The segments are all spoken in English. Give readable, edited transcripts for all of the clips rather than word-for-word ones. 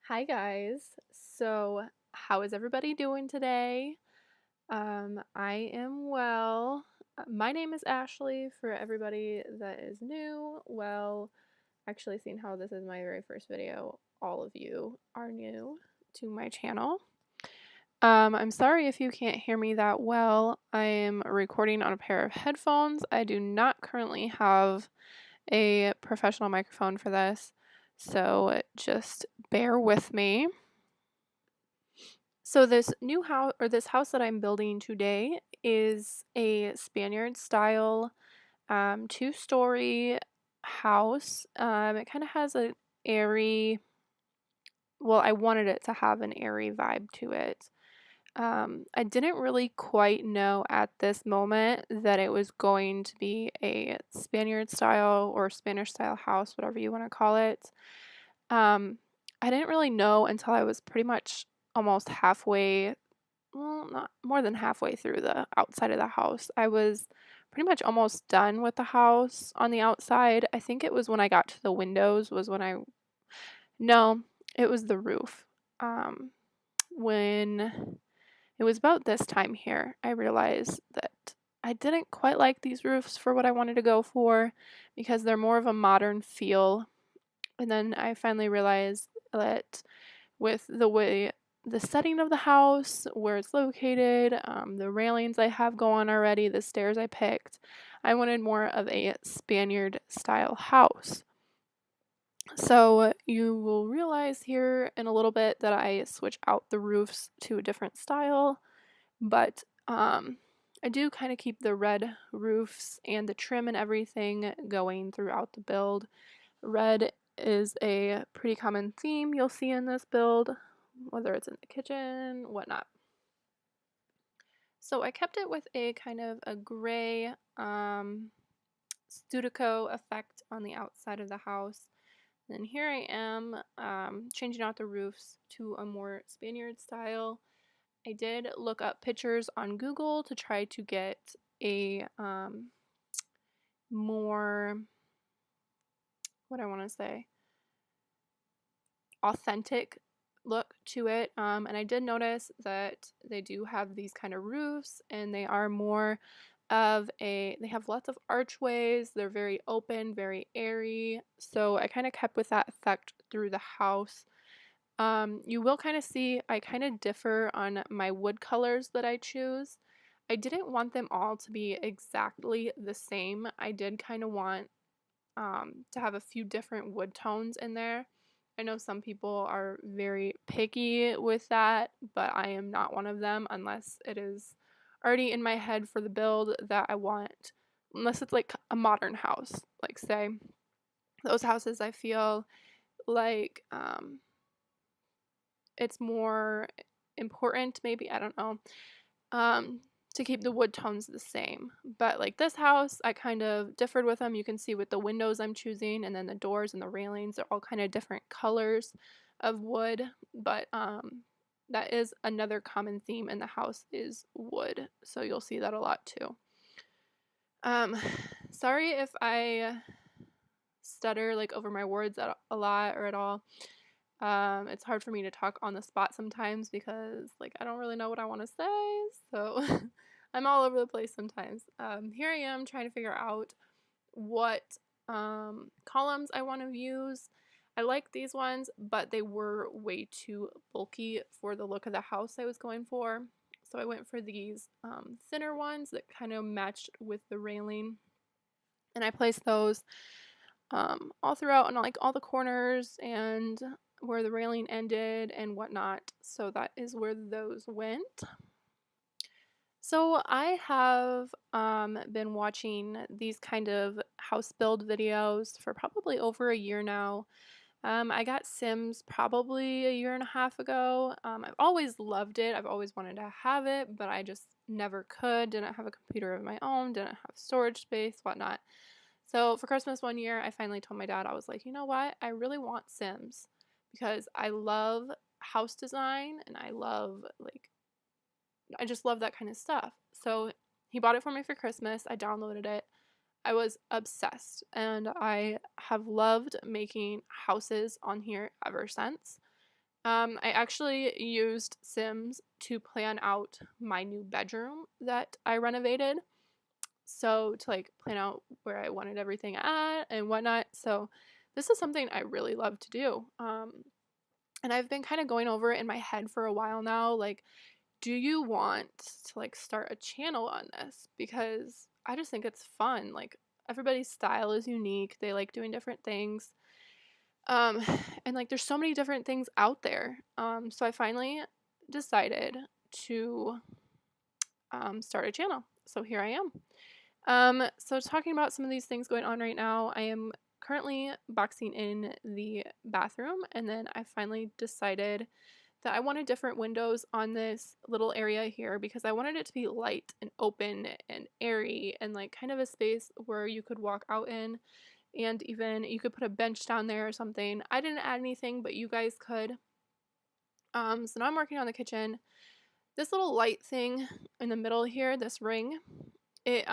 Hi guys. So, how is everybody doing today? I am well. My name is Ashley for everybody that is new. Well, actually, seeing how this is my very first video, all of you are new to my channel. I'm sorry if you can't hear me that well. I am recording on a pair of headphones. I do not currently have a professional microphone for this, so just bear with me. So this new house or this house that I'm building today is a Spaniard style two-story house. It kind of has an airy, well, I wanted it to have an airy vibe to it. I didn't really quite know at this moment that it was going to be a Spaniard style or Spanish style house, whatever you want to call it. I didn't really know until I was pretty much almost halfway, well, not more than halfway through the outside of the house. I was pretty much almost done with the house on the outside. I think it was when I got to the windows was when no, it was the roof. When it was about this time here, I realized that I didn't quite like these roofs for what I wanted to go for because they're more of a modern feel. And then I finally realized that with the setting of the house, where it's located, the railings I have going already, the stairs I picked, I wanted more of a Spaniard style house. So you will realize here in a little bit that I switch out the roofs to a different style, but I do kind of keep the red roofs and the trim and everything going throughout the build. Red is a pretty common theme you'll see in this build, whether it's in the kitchen, whatnot. So I kept it with a kind of a gray Studico effect on the outside of the house. And here I am changing out the roofs to a more Spaniard style. I did look up pictures on Google to try to get a more, what I want to say, authentic look to it. And I did notice that they do have these kind of roofs and they are more of they have lots of archways. They're very open, very airy. So I kind of kept with that effect through the house. You will kind of see I kind of differ on my wood colors that I choose. I didn't want them all to be exactly the same. I did kind of want to have a few different wood tones in there. I know some people are very picky with that, but I am not one of them unless it is already in my head for the build that I want, unless it's like a modern house. Like, say, those houses I feel like it's more important, maybe, I don't know, um, to keep the wood tones the same. But like this house, I kind of differed with them. You can see with the windows I'm choosing and then the doors and the railings are all kind of different colors of wood. But that is another common theme in the house is wood. So you'll see that a lot too. Um, sorry if I stutter like over my words a lot or at all. It's hard for me to talk on the spot sometimes because like I don't really know what I want to say, so I'm all over the place sometimes. Here I am trying to figure out what columns I want to use. I like these ones, but they were way too bulky for the look of the house I was going for. So I went for these thinner ones that kind of matched with the railing. And I placed those all throughout and like all the corners and where the railing ended and whatnot. So that is where those went. So I have been watching these kind of house build videos for probably over a year now. I got Sims probably a year and a half ago. I've always loved it. I've always wanted to have it, but I just never could. Didn't have a computer of my own, didn't have storage space, whatnot. So for Christmas one year, I finally told my dad, I was like, you know what? I really want Sims because I love house design and I just love that kind of stuff. So he bought it for me for Christmas. I downloaded it. I was obsessed and I have loved making houses on here ever since. I actually used Sims to plan out my new bedroom that I renovated. So to like plan out where I wanted everything at and whatnot. So this is something I really love to do. And I've been kind of going over it in my head for a while now. Like, do you want to like start a channel on this? Because I just think it's fun. Like everybody's style is unique. They like doing different things. Um, and like there's so many different things out there. So I finally decided to start a channel. So here I am. So talking about some of these things going on right now, I am currently boxing in the bathroom, and then I finally decided that I wanted different windows on this little area here because I wanted it to be light and open and airy and like kind of a space where you could walk out in, and even you could put a bench down there or something. I didn't add anything, but you guys could. So now I'm working on the kitchen. This little light thing in the middle here, this ring, it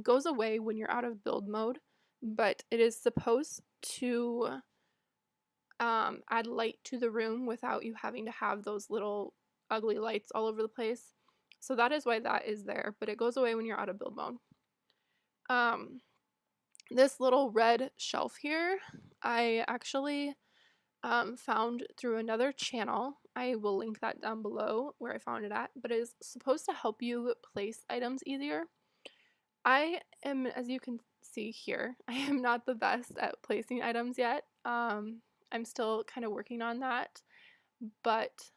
goes away when you're out of build mode, but it is supposed to add light to the room without you having to have those little ugly lights all over the place. So that is why that is there, but it goes away when you're out of build mode. This little red shelf here, I actually found through another channel. I will link that down below where I found it at, but it is supposed to help you place items easier. I am, as you can see here, I am not the best at placing items yet. I'm still kind of working on that, but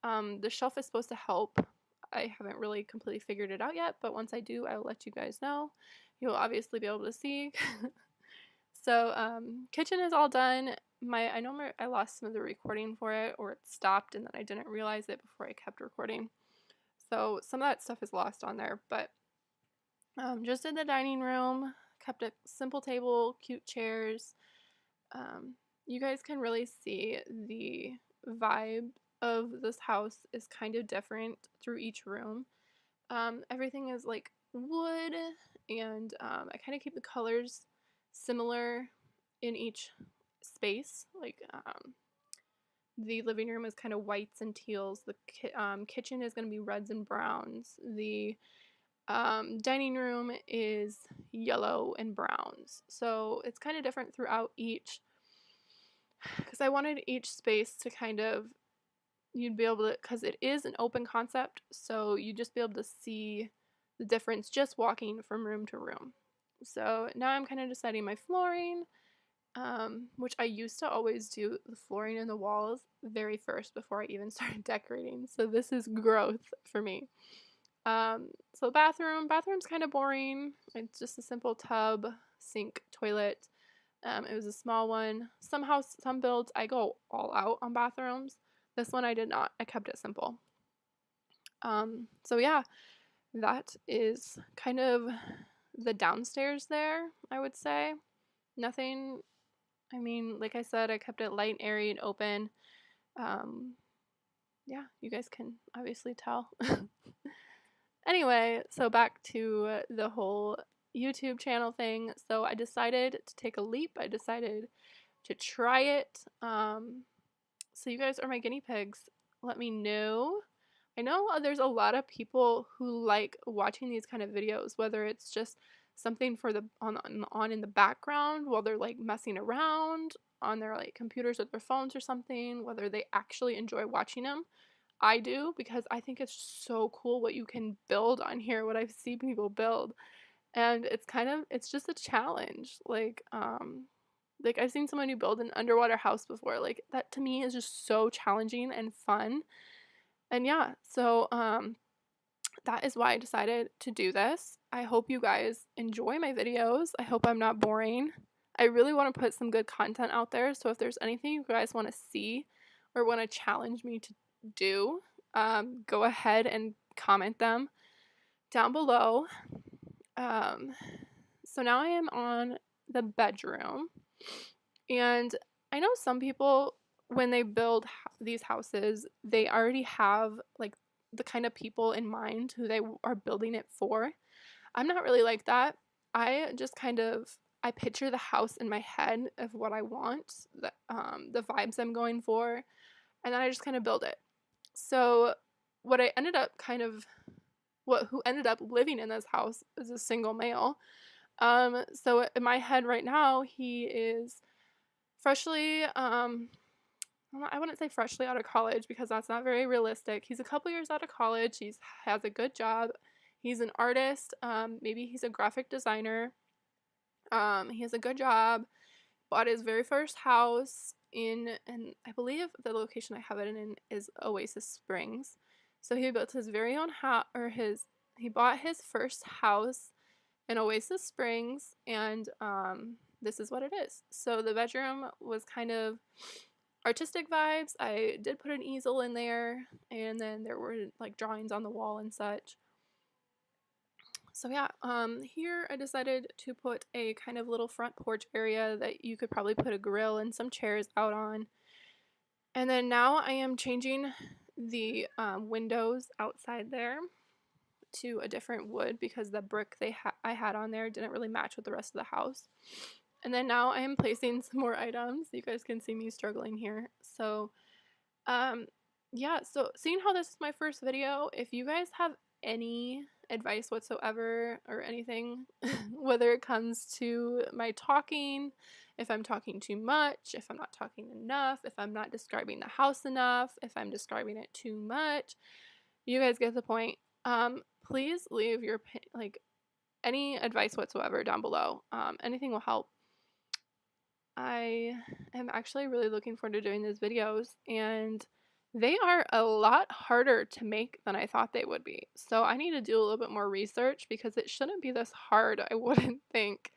the shelf is supposed to help. I haven't really completely figured it out yet, but once I do, I will let you guys know. You'll obviously be able to see. So kitchen is all done. I know I lost some of the recording for it, or it stopped and then I didn't realize it before I kept recording. So some of that stuff is lost on there, but just in the dining room, kept a simple table, cute chairs. You guys can really see the vibe of this house is kind of different through each room. Everything is like wood, and I kind of keep the colors similar in each space. Like the living room is kind of whites and teals. The kitchen is going to be reds and browns. The dining room is yellow and browns. So it's kind of different throughout each, because I wanted each space to kind of, you'd be able to, because it is an open concept, so you'd just be able to see the difference just walking from room to room. So now I'm kind of deciding my flooring, which I used to always do the flooring and the walls very first before I even started decorating. So this is growth for me. So bathroom's kind of boring. It's just a simple tub, sink, toilet. It was a small one. Some builds, I go all out on bathrooms. This one I did not. I kept it simple. So yeah, that is kind of the downstairs there, I would say. Nothing, I mean, like I said, I kept it light, airy, and open. Yeah, you guys can obviously tell. Anyway, so back to the whole YouTube channel thing. So I decided to take a leap. I decided to try it. So you guys are my guinea pigs. Let me know. I know there's a lot of people who like watching these kind of videos, whether it's just something for the on in the background while they're like messing around on their like computers or their phones or something, whether they actually enjoy watching them. I do, because I think it's so cool what you can build on here, what I've seen people build. And it's just a challenge. Like I've seen someone who build an underwater house before. Like that to me is just so challenging and fun. And yeah, so that is why I decided to do this. I hope you guys enjoy my videos. I hope I'm not boring. I really want to put some good content out there. So if there's anything you guys want to see or want to challenge me to do, go ahead and comment them down below. So now I am on the bedroom, and I know some people, when they build these houses, they already have like the kind of people in mind who they are building it for. I'm not really like that. I just I picture the house in my head of what I want, the vibes I'm going for, and then I just kind of build it. So what I ended up who ended up living in this house is a single male. So in my head right now, he is freshly, I wouldn't say freshly out of college because that's not very realistic. He's a couple years out of college. He has a good job. He's an artist. Maybe he's a graphic designer. He has a good job. Bought his very first house and I believe the location I have it in is Oasis Springs. So he built his very own house, he bought his first house in Oasis Springs, and this is what it is. So the bedroom was kind of artistic vibes. I did put an easel in there, and then there were like drawings on the wall and such. So yeah, here I decided to put a kind of little front porch area that you could probably put a grill and some chairs out on. And then now I am changing the windows outside there to a different wood because the brick I had on there didn't really match with the rest of the house. And then now I am placing some more items. You guys can see me struggling here. So yeah, so seeing how this is my first video, if you guys have any advice whatsoever or anything, whether it comes to my talking, if I'm talking too much, if I'm not talking enough, if I'm not describing the house enough, if I'm describing it too much, you guys get the point. Please leave your any advice whatsoever down below. Anything will help. I am actually really looking forward to doing these videos, and they are a lot harder to make than I thought they would be. So I need to do a little bit more research because it shouldn't be this hard, I wouldn't think.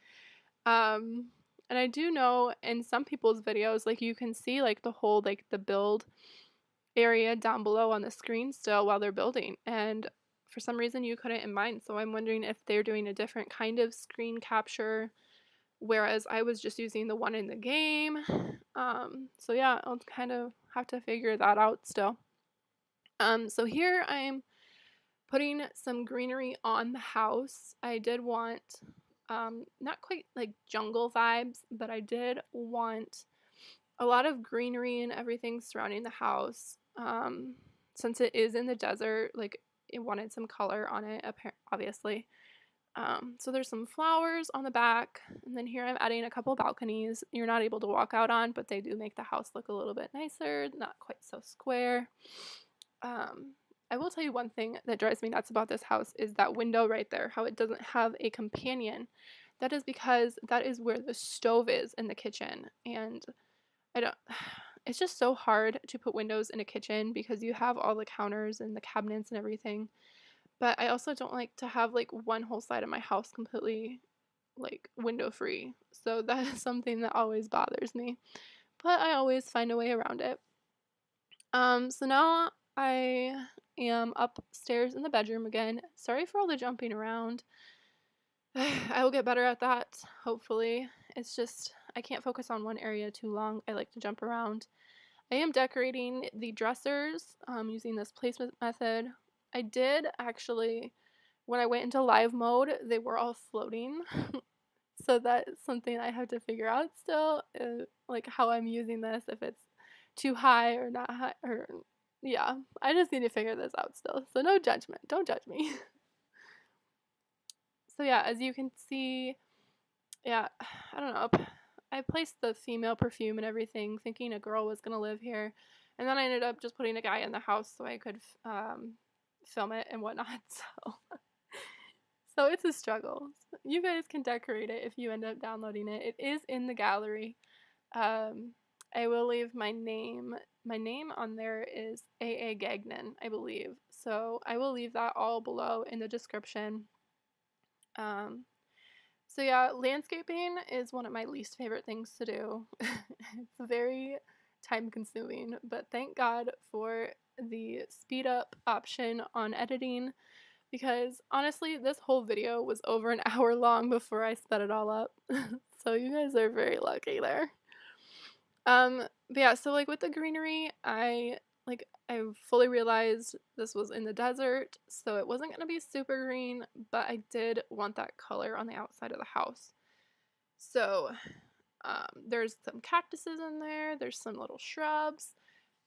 And I do know in some people's videos, like you can see like the whole like the build area down below on the screen still while they're building, and for some reason you couldn't in mine. So I'm wondering if they're doing a different kind of screen capture, whereas I was just using the one in the game. So yeah, I'll kind of have to figure that out still. So here I'm putting some greenery on the house. I did want, not quite like jungle vibes, but I did want a lot of greenery and everything surrounding the house. Since it is in the desert, like it wanted some color on it, obviously. So there's some flowers on the back, and then here I'm adding a couple balconies you're not able to walk out on, but they do make the house look a little bit nicer, not quite so square. I will tell you one thing that drives me nuts about this house is that window right there, how it doesn't have a companion. That is because that is where the stove is in the kitchen, and I don't it's just so hard to put windows in a kitchen because you have all the counters and the cabinets and everything. But I also don't like to have like one whole side of my house completely like window free. So that is something that always bothers me. But I always find a way around it. So now I am upstairs in the bedroom again. Sorry for all the jumping around. I will get better at that, hopefully. It's just I can't focus on one area too long. I like to jump around. I am decorating the dressers using this placement method. I did actually, when I went into live mode, they were all floating. So that's something I have to figure out still, like how I'm using this, if it's too high or not high, or yeah, I just need to figure this out still. So no judgment, don't judge me. So yeah, as you can see, yeah, I don't know. I placed the female perfume and everything, thinking a girl was gonna live here, and then I ended up just putting a guy in the house so I could film it and whatnot. So it's a struggle. You guys can decorate it if you end up downloading it. It is in the gallery. I will leave my name. My name on there is aagagnon, I believe. So I will leave that all below in the description. So yeah, landscaping is one of my least favorite things to do. It's very time consuming, but thank God for the speed up option on editing, because honestly, this whole video was over an hour long before I sped it all up. So you guys are very lucky there. But yeah, so like with the greenery, I fully realized this was in the desert, so it wasn't going to be super green, but I did want that color on the outside of the house. So there's some cactuses in there, there's some little shrubs,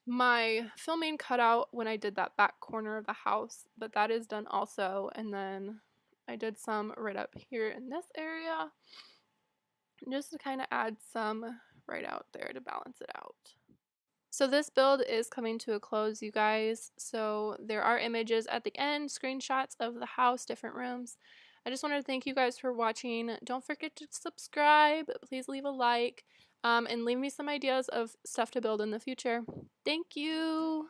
my filming cut out when I did that back corner of the house, but that is done also. And then I did some right up here in this area, just to kind of add some right out there to balance it out. So this build is coming to a close, you guys. So there are images at the end, screenshots of the house, different rooms. I just wanted to thank you guys for watching. Don't forget to subscribe. Please leave a like, and leave me some ideas of stuff to build in the future. Thank you.